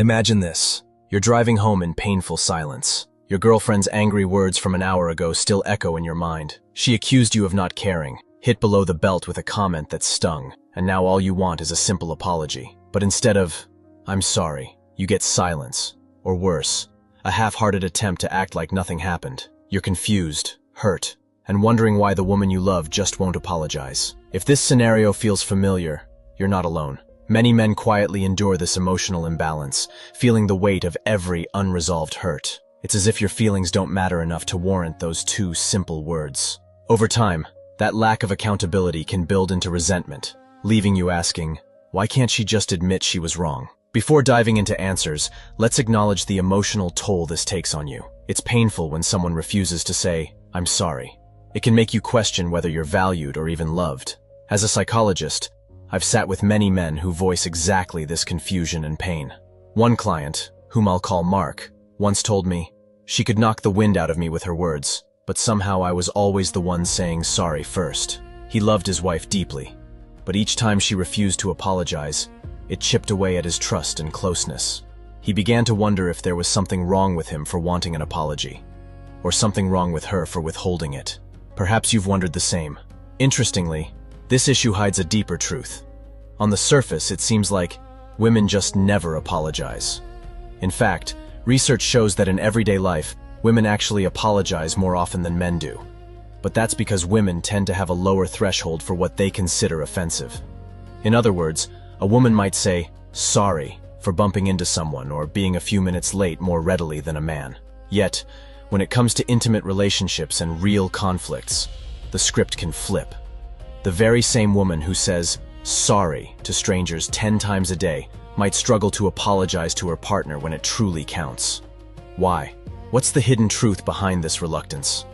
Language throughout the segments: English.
Imagine this. You're driving home in painful silence. Your girlfriend's angry words from an hour ago still echo in your mind. She accused you of not caring, hit below the belt with a comment that stung, and now all you want is a simple apology. But instead of, "I'm sorry," you get silence. Or worse, a half-hearted attempt to act like nothing happened. You're confused, hurt, and wondering why the woman you love just won't apologize. If this scenario feels familiar, you're not alone. Many men quietly endure this emotional imbalance, feeling the weight of every unresolved hurt. It's as if your feelings don't matter enough to warrant those two simple words. Over time, that lack of accountability can build into resentment, leaving you asking, why can't she just admit she was wrong? Before diving into answers, let's acknowledge the emotional toll this takes on you. It's painful when someone refuses to say, "I'm sorry." It can make you question whether you're valued or even loved. As a psychologist, I've sat with many men who voice exactly this confusion and pain. One client, whom I'll call Mark, once told me, she could knock the wind out of me with her words, but somehow I was always the one saying sorry first. He loved his wife deeply, but each time she refused to apologize, it chipped away at his trust and closeness. He began to wonder if there was something wrong with him for wanting an apology, or something wrong with her for withholding it. Perhaps you've wondered the same. Interestingly, this issue hides a deeper truth. On the surface, it seems like women just never apologize. In fact, research shows that in everyday life, women actually apologize more often than men do. But that's because women tend to have a lower threshold for what they consider offensive. In other words, a woman might say, "sorry," for bumping into someone or being a few minutes late more readily than a man. Yet, when it comes to intimate relationships and real conflicts, the script can flip. The very same woman who says sorry to strangers 10 times a day might struggle to apologize to her partner when it truly counts. Why? What's the hidden truth behind this reluctance?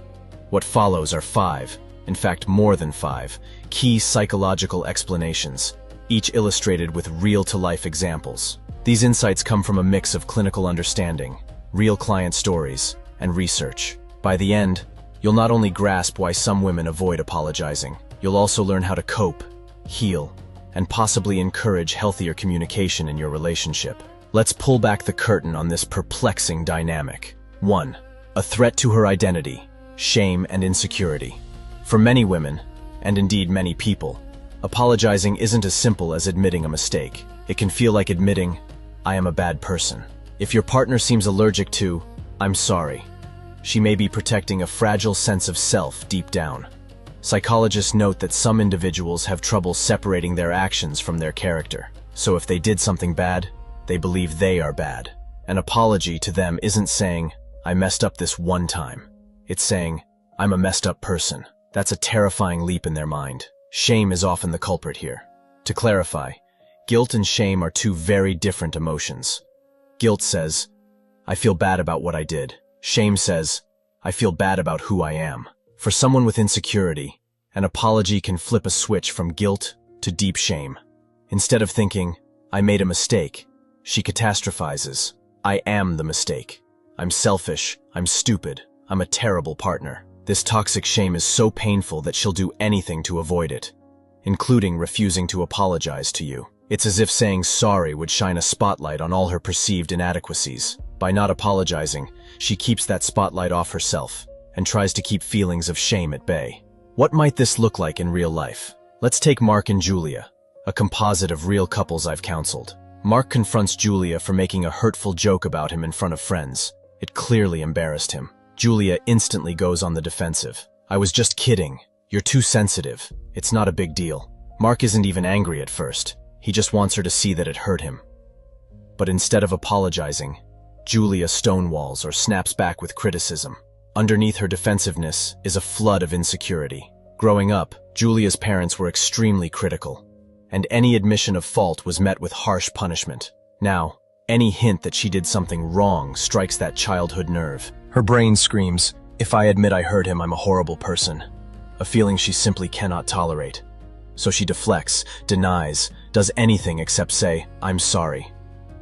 What follows are 5, in fact more than 5, key psychological explanations, each illustrated with real-to-life examples. These insights come from a mix of clinical understanding, real client stories, and research. By the end, you'll not only grasp why some women avoid apologizing, you'll also learn how to cope, heal, and possibly encourage healthier communication in your relationship. Let's pull back the curtain on this perplexing dynamic. 1. A threat to her identity, shame, and insecurity. For many women, and indeed many people, apologizing isn't as simple as admitting a mistake. It can feel like admitting, "I am a bad person." If your partner seems allergic to, "I'm sorry," she may be protecting a fragile sense of self deep down. Psychologists note that some individuals have trouble separating their actions from their character. So if they did something bad, they believe they are bad. An apology to them isn't saying, "I messed up this one time." It's saying, "I'm a messed up person." That's a terrifying leap in their mind. Shame is often the culprit here. To clarify, guilt and shame are two very different emotions. Guilt says, "I feel bad about what I did." Shame says, "I feel bad about who I am." For someone with insecurity, an apology can flip a switch from guilt to deep shame. Instead of thinking, "I made a mistake," she catastrophizes, "I am the mistake. I'm selfish, I'm stupid, I'm a terrible partner." This toxic shame is so painful that she'll do anything to avoid it, including refusing to apologize to you. It's as if saying sorry would shine a spotlight on all her perceived inadequacies. By not apologizing, she keeps that spotlight off herself and tries to keep feelings of shame at bay. What might this look like in real life? Let's take Mark and Julia, a composite of real couples I've counseled. Mark confronts Julia for making a hurtful joke about him in front of friends. It clearly embarrassed him. Julia instantly goes on the defensive. "I was just kidding. You're too sensitive. It's not a big deal." Mark isn't even angry at first. He just wants her to see that it hurt him. But instead of apologizing, Julia stonewalls or snaps back with criticism. Underneath her defensiveness is a flood of insecurity. Growing up, Julia's parents were extremely critical, and any admission of fault was met with harsh punishment. Now, any hint that she did something wrong strikes that childhood nerve. Her brain screams, "If I admit I hurt him, I'm a horrible person," a feeling she simply cannot tolerate. So she deflects, denies, does anything except say, "I'm sorry,"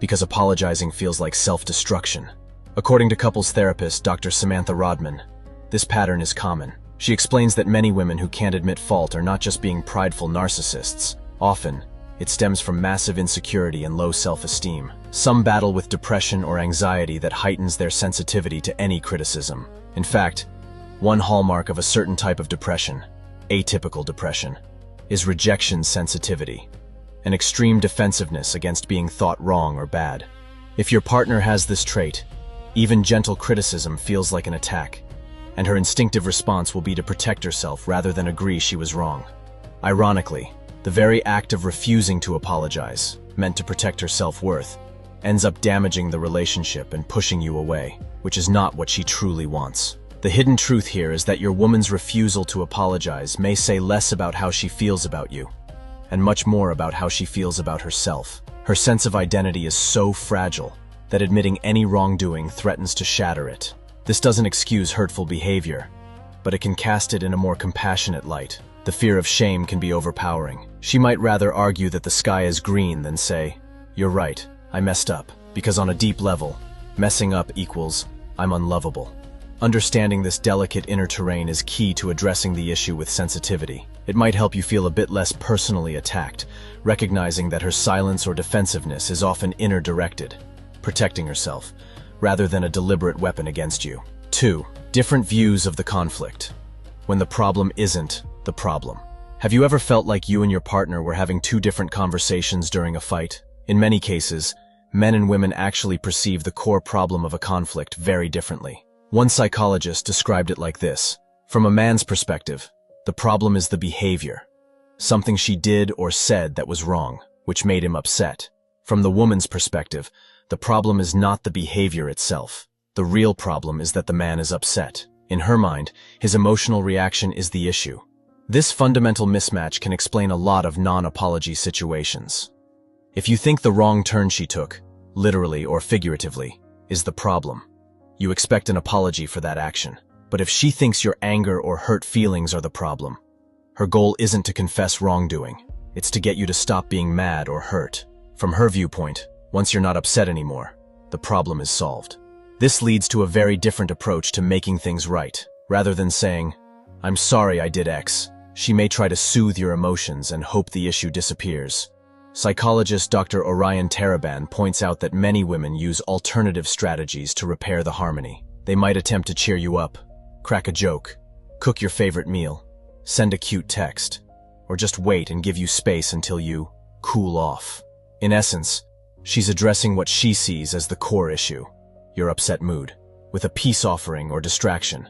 because apologizing feels like self-destruction. According to couples therapist Dr. Samantha Rodman, this pattern is common. She explains that many women who can't admit fault are not just being prideful narcissists. Often, it stems from massive insecurity and low self-esteem. Some battle with depression or anxiety that heightens their sensitivity to any criticism. In fact, one hallmark of a certain type of depression, atypical depression, is rejection sensitivity, an extreme defensiveness against being thought wrong or bad. If your partner has this trait, even gentle criticism feels like an attack, and her instinctive response will be to protect herself rather than agree she was wrong. Ironically, the very act of refusing to apologize, meant to protect her self-worth, ends up damaging the relationship and pushing you away, which is not what she truly wants. The hidden truth here is that your woman's refusal to apologize may say less about how she feels about you, and much more about how she feels about herself. Her sense of identity is so fragile that admitting any wrongdoing threatens to shatter it. This doesn't excuse hurtful behavior, but it can cast it in a more compassionate light. The fear of shame can be overpowering. She might rather argue that the sky is green than say, "You're right, I messed up," because on a deep level, messing up equals, "I'm unlovable." Understanding this delicate inner terrain is key to addressing the issue with sensitivity. It might help you feel a bit less personally attacked, recognizing that her silence or defensiveness is often inner-directed, protecting herself, rather than a deliberate weapon against you. 2. Different views of the conflict. When the problem isn't the problem. Have you ever felt like you and your partner were having two different conversations during a fight? In many cases, men and women actually perceive the core problem of a conflict very differently. One psychologist described it like this: from a man's perspective, the problem is the behavior, something she did or said that was wrong, which made him upset. From the woman's perspective, the problem is not the behavior itself. The real problem is that the man is upset. In her mind, his emotional reaction is the issue. This fundamental mismatch can explain a lot of non-apology situations. If you think the wrong turn she took, literally or figuratively, is the problem, you expect an apology for that action. But if she thinks your anger or hurt feelings are the problem, her goal isn't to confess wrongdoing, it's to get you to stop being mad or hurt. From her viewpoint, once you're not upset anymore, the problem is solved. This leads to a very different approach to making things right. Rather than saying, "I'm sorry I did X," she may try to soothe your emotions and hope the issue disappears. Psychologist Dr. Orion Taraban points out that many women use alternative strategies to repair the harmony. They might attempt to cheer you up, crack a joke, cook your favorite meal, send a cute text, or just wait and give you space until you cool off. In essence, she's addressing what she sees as the core issue, your upset mood, with a peace offering or distraction,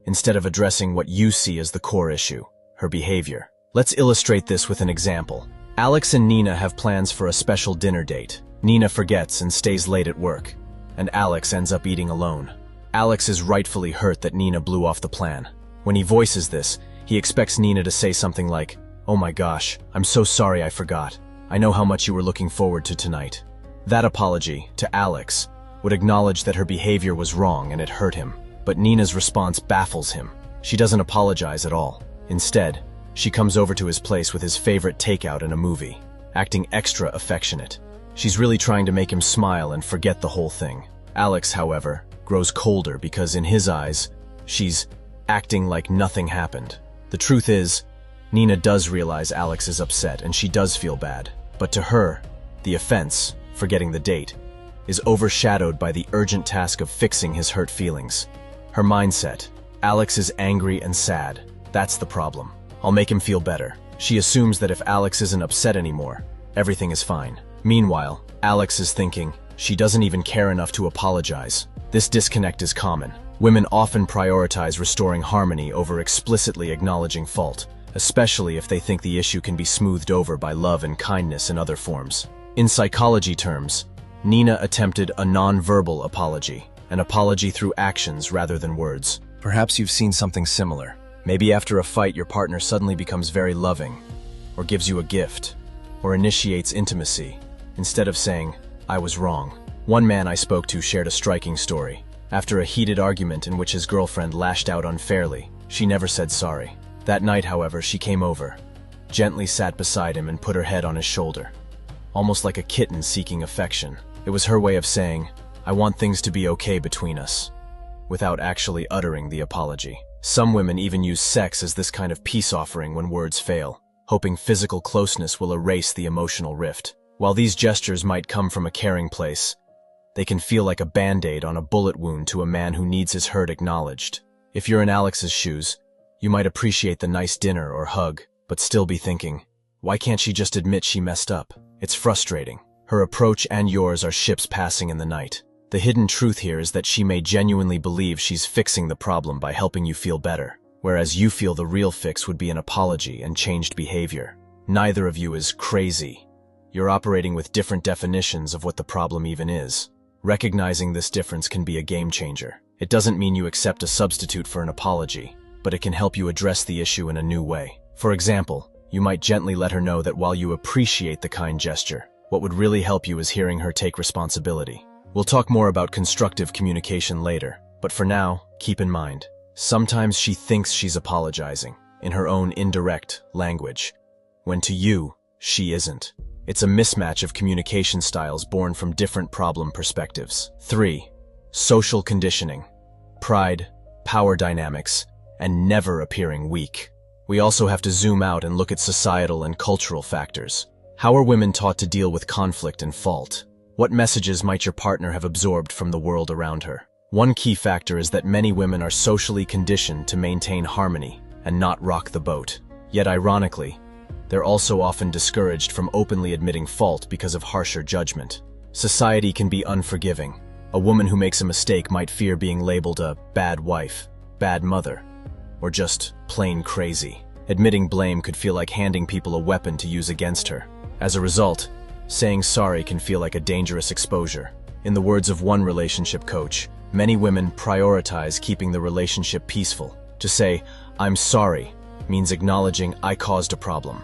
instead of addressing what you see as the core issue, her behavior. Let's illustrate this with an example. Alex and Nina have plans for a special dinner date. Nina forgets and stays late at work, and Alex ends up eating alone. Alex is rightfully hurt that Nina blew off the plan. When he voices this, he expects Nina to say something like, "Oh my gosh, I'm so sorry I forgot. I know how much you were looking forward to tonight." That apology, to Alex, would acknowledge that her behavior was wrong and it hurt him. But Nina's response baffles him. She doesn't apologize at all. Instead, she comes over to his place with his favorite takeout and a movie, acting extra affectionate. She's really trying to make him smile and forget the whole thing. Alex, however, grows colder because in his eyes, she's acting like nothing happened. The truth is, Nina does realize Alex is upset and she does feel bad. But to her, the offense, forgetting the date, is overshadowed by the urgent task of fixing his hurt feelings. Her mindset: Alex is angry and sad. That's the problem. I'll make him feel better. She assumes that if Alex isn't upset anymore, everything is fine. Meanwhile, Alex is thinking, she doesn't even care enough to apologize. This disconnect is common. Women often prioritize restoring harmony over explicitly acknowledging fault, especially if they think the issue can be smoothed over by love and kindness in other forms. In psychology terms, Nina attempted a non-verbal apology, an apology through actions rather than words. Perhaps you've seen something similar. Maybe after a fight your partner suddenly becomes very loving, or gives you a gift, or initiates intimacy, instead of saying, "I was wrong." One man I spoke to shared a striking story. After a heated argument in which his girlfriend lashed out unfairly, she never said sorry. That night, however, she came over, gently sat beside him and put her head on his shoulder, almost like a kitten seeking affection. It was her way of saying, "I want things to be okay between us," without actually uttering the apology. Some women even use sex as this kind of peace offering when words fail, hoping physical closeness will erase the emotional rift. While these gestures might come from a caring place, they can feel like a band-aid on a bullet wound to a man who needs his hurt acknowledged. If you're in Alex's shoes, you might appreciate the nice dinner or hug, but still be thinking, why can't she just admit she messed up? It's frustrating. Her approach and yours are ships passing in the night. The hidden truth here is that she may genuinely believe she's fixing the problem by helping you feel better, whereas you feel the real fix would be an apology and changed behavior. Neither of you is crazy. You're operating with different definitions of what the problem even is. Recognizing this difference can be a game changer. It doesn't mean you accept a substitute for an apology, but it can help you address the issue in a new way. For example, you might gently let her know that while you appreciate the kind gesture, what would really help you is hearing her take responsibility. We'll talk more about constructive communication later, but for now, keep in mind, sometimes she thinks she's apologizing in her own indirect language, when to you, she isn't. It's a mismatch of communication styles born from different problem perspectives. 3. Social conditioning, pride, power dynamics, and never appearing weak. We also have to zoom out and look at societal and cultural factors. How are women taught to deal with conflict and fault? What messages might your partner have absorbed from the world around her? One key factor is that many women are socially conditioned to maintain harmony and not rock the boat. Yet ironically, they're also often discouraged from openly admitting fault because of harsher judgment. Society can be unforgiving. A woman who makes a mistake might fear being labeled a bad wife, bad mother, or just plain crazy. Admitting blame could feel like handing people a weapon to use against her. As a result, saying sorry can feel like a dangerous exposure. In the words of one relationship coach, many women prioritize keeping the relationship peaceful. To say, "I'm sorry," means acknowledging I caused a problem.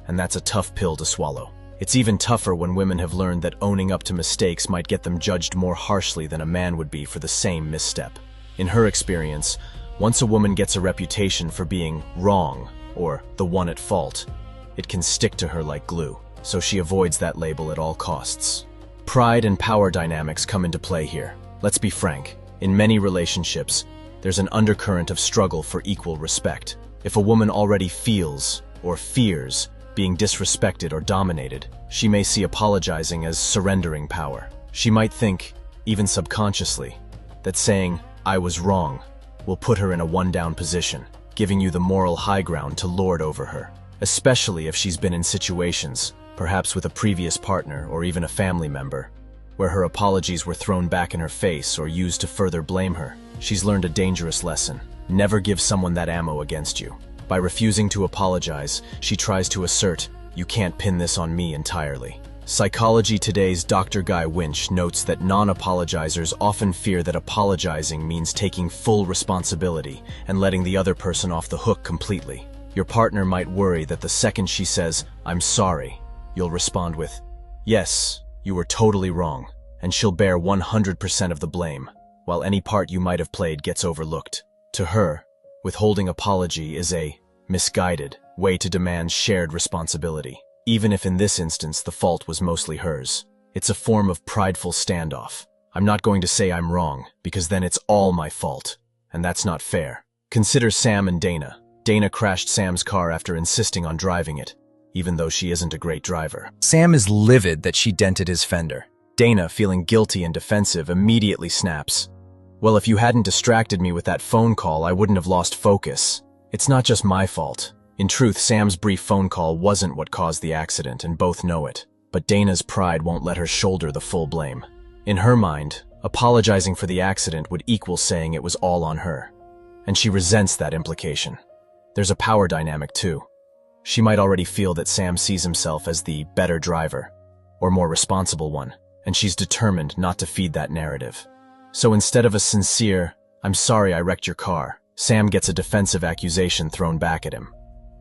And that's a tough pill to swallow. It's even tougher when women have learned that owning up to mistakes might get them judged more harshly than a man would be for the same misstep. In her experience, once a woman gets a reputation for being wrong or the one at fault, it can stick to her like glue, so she avoids that label at all costs. Pride and power dynamics come into play here. Let's be frank, in many relationships, there's an undercurrent of struggle for equal respect. If a woman already feels or fears being disrespected or dominated, she may see apologizing as surrendering power. She might think, even subconsciously, that saying, "I was wrong," will put her in a one-down position, giving you the moral high ground to lord over her, especially if she's been in situations, perhaps with a previous partner or even a family member, where her apologies were thrown back in her face or used to further blame her. She's learned a dangerous lesson. Never give someone that ammo against you. By refusing to apologize, she tries to assert, "You can't pin this on me entirely." Psychology Today's Dr. Guy Winch notes that non-apologizers often fear that apologizing means taking full responsibility and letting the other person off the hook completely. Your partner might worry that the second she says, "I'm sorry," you'll respond with, "Yes, you were totally wrong," and she'll bear 100% of the blame, while any part you might have played gets overlooked. To her, withholding apology is a misguided way to demand shared responsibility. Even if in this instance the fault was mostly hers. It's a form of prideful standoff. I'm not going to say I'm wrong, because then it's all my fault, and that's not fair. Consider Sam and Dana. Dana crashed Sam's car after insisting on driving it, even though she isn't a great driver. Sam is livid that she dented his fender. Dana, feeling guilty and defensive, immediately snaps, "Well, if you hadn't distracted me with that phone call, I wouldn't have lost focus. It's not just my fault." In truth, Sam's brief phone call wasn't what caused the accident, and both know it. But Dana's pride won't let her shoulder the full blame. In her mind, apologizing for the accident would equal saying it was all on her. And she resents that implication. There's a power dynamic too. She might already feel that Sam sees himself as the better driver, or more responsible one, and she's determined not to feed that narrative. So instead of a sincere, "I'm sorry I wrecked your car," Sam gets a defensive accusation thrown back at him.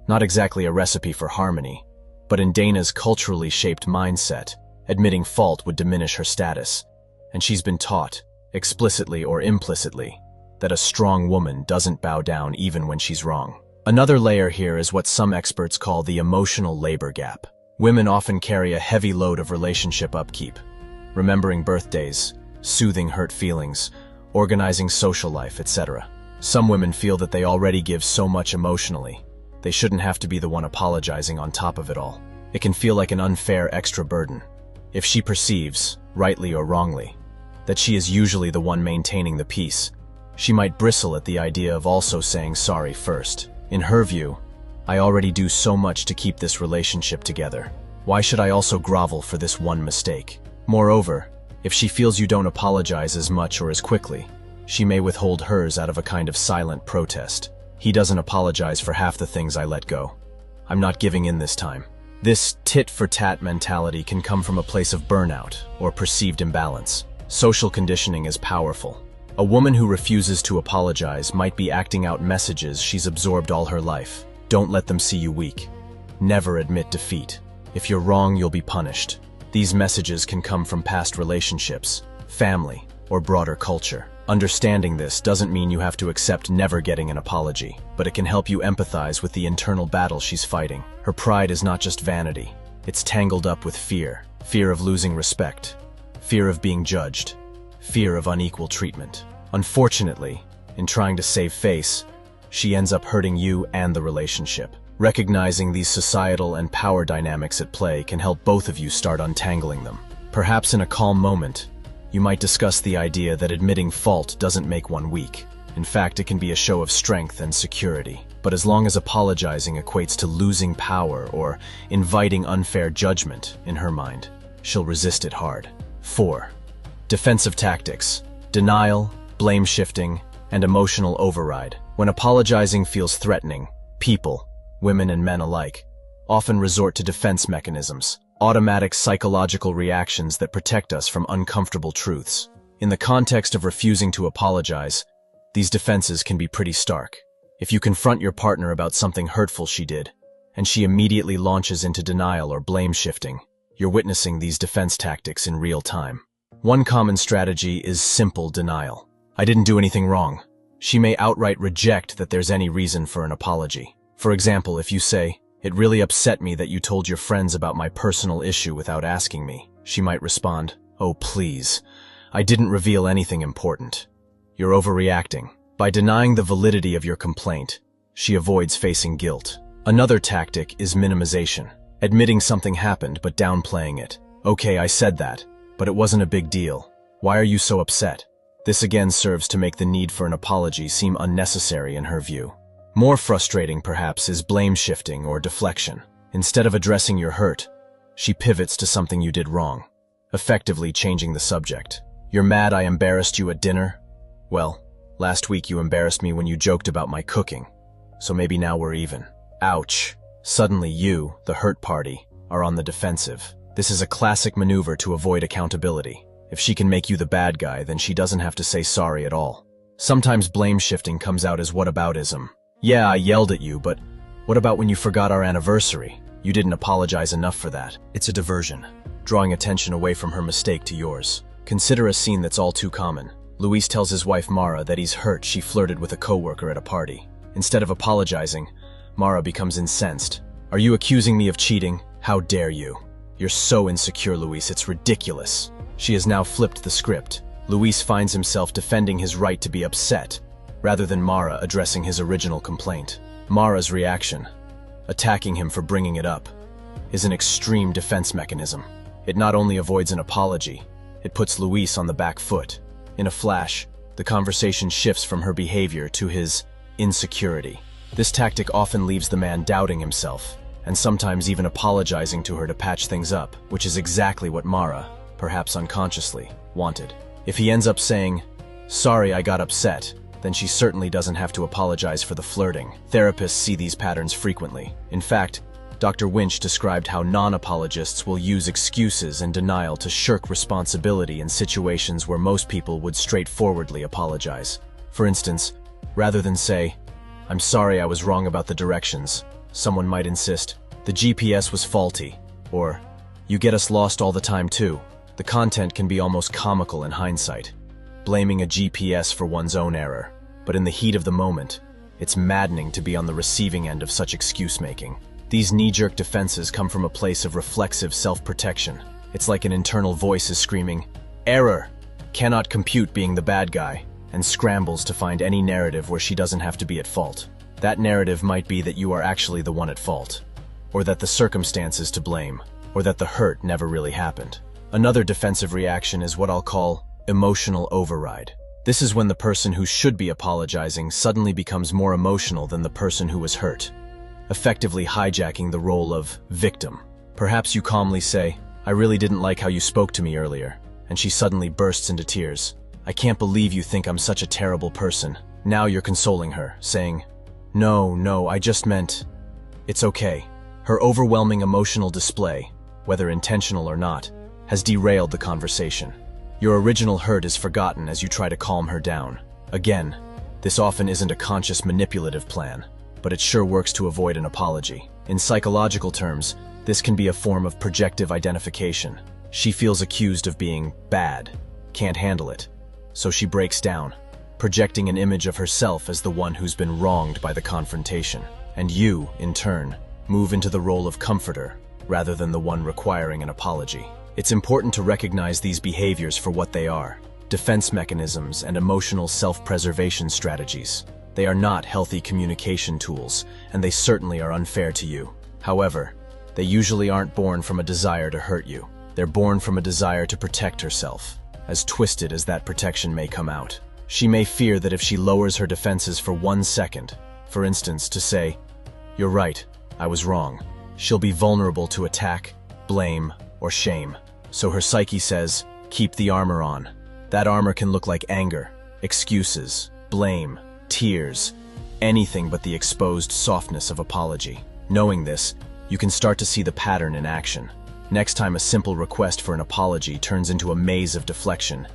Not exactly a recipe for harmony, but in Dana's culturally shaped mindset, admitting fault would diminish her status, and she's been taught, explicitly or implicitly, that a strong woman doesn't bow down even when she's wrong. Another layer here is what some experts call the emotional labor gap. Women often carry a heavy load of relationship upkeep, remembering birthdays, soothing hurt feelings, organizing social life, etc. Some women feel that they already give so much emotionally, they shouldn't have to be the one apologizing on top of it all. It can feel like an unfair extra burden. If she perceives, rightly or wrongly, that she is usually the one maintaining the peace, she might bristle at the idea of also saying sorry first. In her view, I already do so much to keep this relationship together. Why should I also grovel for this one mistake? Moreover, if she feels you don't apologize as much or as quickly, she may withhold hers out of a kind of silent protest. He doesn't apologize for half the things I let go. I'm not giving in this time. This tit-for-tat mentality can come from a place of burnout or perceived imbalance. Social conditioning is powerful. A woman who refuses to apologize might be acting out messages she's absorbed all her life. Don't let them see you weak. Never admit defeat. If you're wrong, you'll be punished. These messages can come from past relationships, family, or broader culture. Understanding this doesn't mean you have to accept never getting an apology, but it can help you empathize with the internal battle she's fighting. Her pride is not just vanity. It's tangled up with fear. Fear of losing respect. Fear of being judged. Fear of unequal treatment. Unfortunately, in trying to save face, she ends up hurting you and the relationship. Recognizing these societal and power dynamics at play can help both of you start untangling them. Perhaps in a calm moment, you might discuss the idea that admitting fault doesn't make one weak. In fact, it can be a show of strength and security. But as long as apologizing equates to losing power or inviting unfair judgment in her mind, she'll resist it hard. 4. Defensive tactics. Denial, blame shifting, and emotional override. When apologizing feels threatening, people, women and men alike, often resort to defense mechanisms, automatic psychological reactions that protect us from uncomfortable truths. In the context of refusing to apologize, these defenses can be pretty stark. If you confront your partner about something hurtful she did, and she immediately launches into denial or blame shifting, you're witnessing these defense tactics in real time. One common strategy is simple denial. I didn't do anything wrong. She may outright reject that there's any reason for an apology. For example, if you say, "It really upset me that you told your friends about my personal issue without asking me," she might respond, "Oh, please, I didn't reveal anything important." You're overreacting. By denying the validity of your complaint, she avoids facing guilt. Another tactic is minimization, admitting something happened but downplaying it. "Okay, I said that, but it wasn't a big deal. Why are you so upset?" This again serves to make the need for an apology seem unnecessary in her view. More frustrating, perhaps, is blame shifting or deflection. Instead of addressing your hurt, she pivots to something you did wrong, effectively changing the subject. "You're mad I embarrassed you at dinner? Well, last week you embarrassed me when you joked about my cooking, so maybe now we're even." Ouch. Suddenly you, the hurt party, are on the defensive. This is a classic maneuver to avoid accountability. If she can make you the bad guy, then she doesn't have to say sorry at all. Sometimes blame shifting comes out as whataboutism. "Yeah, I yelled at you, but what about when you forgot our anniversary? You didn't apologize enough for that." It's a diversion, drawing attention away from her mistake to yours. Consider a scene that's all too common. Luis tells his wife Mara that he's hurt she flirted with a coworker at a party. Instead of apologizing, Mara becomes incensed. "Are you accusing me of cheating? How dare you? You're so insecure, Luis, it's ridiculous." She has now flipped the script. Luis finds himself defending his right to be upset, rather than Mara addressing his original complaint. Mara's reaction, attacking him for bringing it up, is an extreme defense mechanism. It not only avoids an apology, it puts Luis on the back foot. In a flash, the conversation shifts from her behavior to his insecurity. This tactic often leaves the man doubting himself, and sometimes even apologizing to her to patch things up, which is exactly what Mara, perhaps unconsciously, wanted. If he ends up saying, "Sorry, I got upset," then she certainly doesn't have to apologize for the flirting. Therapists see these patterns frequently. In fact, Dr. Winch described how non-apologists will use excuses and denial to shirk responsibility in situations where most people would straightforwardly apologize. For instance, rather than say, "I'm sorry I was wrong about the directions," someone might insist, "The GPS was faulty," or "You get us lost all the time too." The content can be almost comical in hindsight, blaming a GPS for one's own error. But in the heat of the moment, it's maddening to be on the receiving end of such excuse-making. These knee-jerk defenses come from a place of reflexive self-protection. It's like an internal voice is screaming, "Error! Cannot compute being the bad guy," and scrambles to find any narrative where she doesn't have to be at fault. That narrative might be that you are actually the one at fault, or that the circumstance is to blame, or that the hurt never really happened. Another defensive reaction is what I'll call emotional override. This is when the person who should be apologizing suddenly becomes more emotional than the person who was hurt, effectively hijacking the role of victim. Perhaps you calmly say, "I really didn't like how you spoke to me earlier," and she suddenly bursts into tears. "I can't believe you think I'm such a terrible person." Now you're consoling her, saying, No, I just meant, it's okay." Her overwhelming emotional display, whether intentional or not, has derailed the conversation. Your original hurt is forgotten as you try to calm her down. Again, this often isn't a conscious manipulative plan, but it sure works to avoid an apology. In psychological terms, this can be a form of projective identification. She feels accused of being bad, can't handle it, so she breaks down, projecting an image of herself as the one who's been wronged by the confrontation. And you, in turn, move into the role of comforter rather than the one requiring an apology. It's important to recognize these behaviors for what they are: defense mechanisms and emotional self-preservation strategies. They are not healthy communication tools, and they certainly are unfair to you. However, they usually aren't born from a desire to hurt you. They're born from a desire to protect herself, as twisted as that protection may come out. She may fear that if she lowers her defenses for 1 second, for instance, to say, "You're right, I was wrong," she'll be vulnerable to attack, blame, or shame. So her psyche says, "Keep the armor on." That armor can look like anger, excuses, blame, tears, anything but the exposed softness of apology. Knowing this, you can start to see the pattern in action. Next time a simple request for an apology turns into a maze of deflection,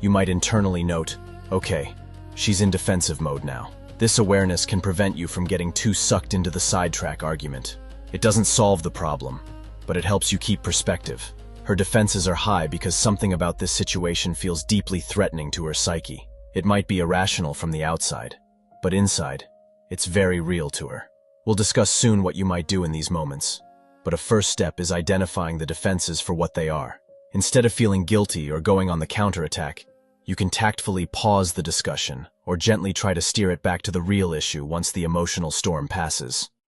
you might internally note, "Okay, she's in defensive mode now." This awareness can prevent you from getting too sucked into the sidetrack argument. It doesn't solve the problem, but it helps you keep perspective. Her defenses are high because something about this situation feels deeply threatening to her psyche. It might be irrational from the outside, but inside, it's very real to her. We'll discuss soon what you might do in these moments, but a first step is identifying the defenses for what they are. Instead of feeling guilty or going on the counterattack, you can tactfully pause the discussion or gently try to steer it back to the real issue once the emotional storm passes.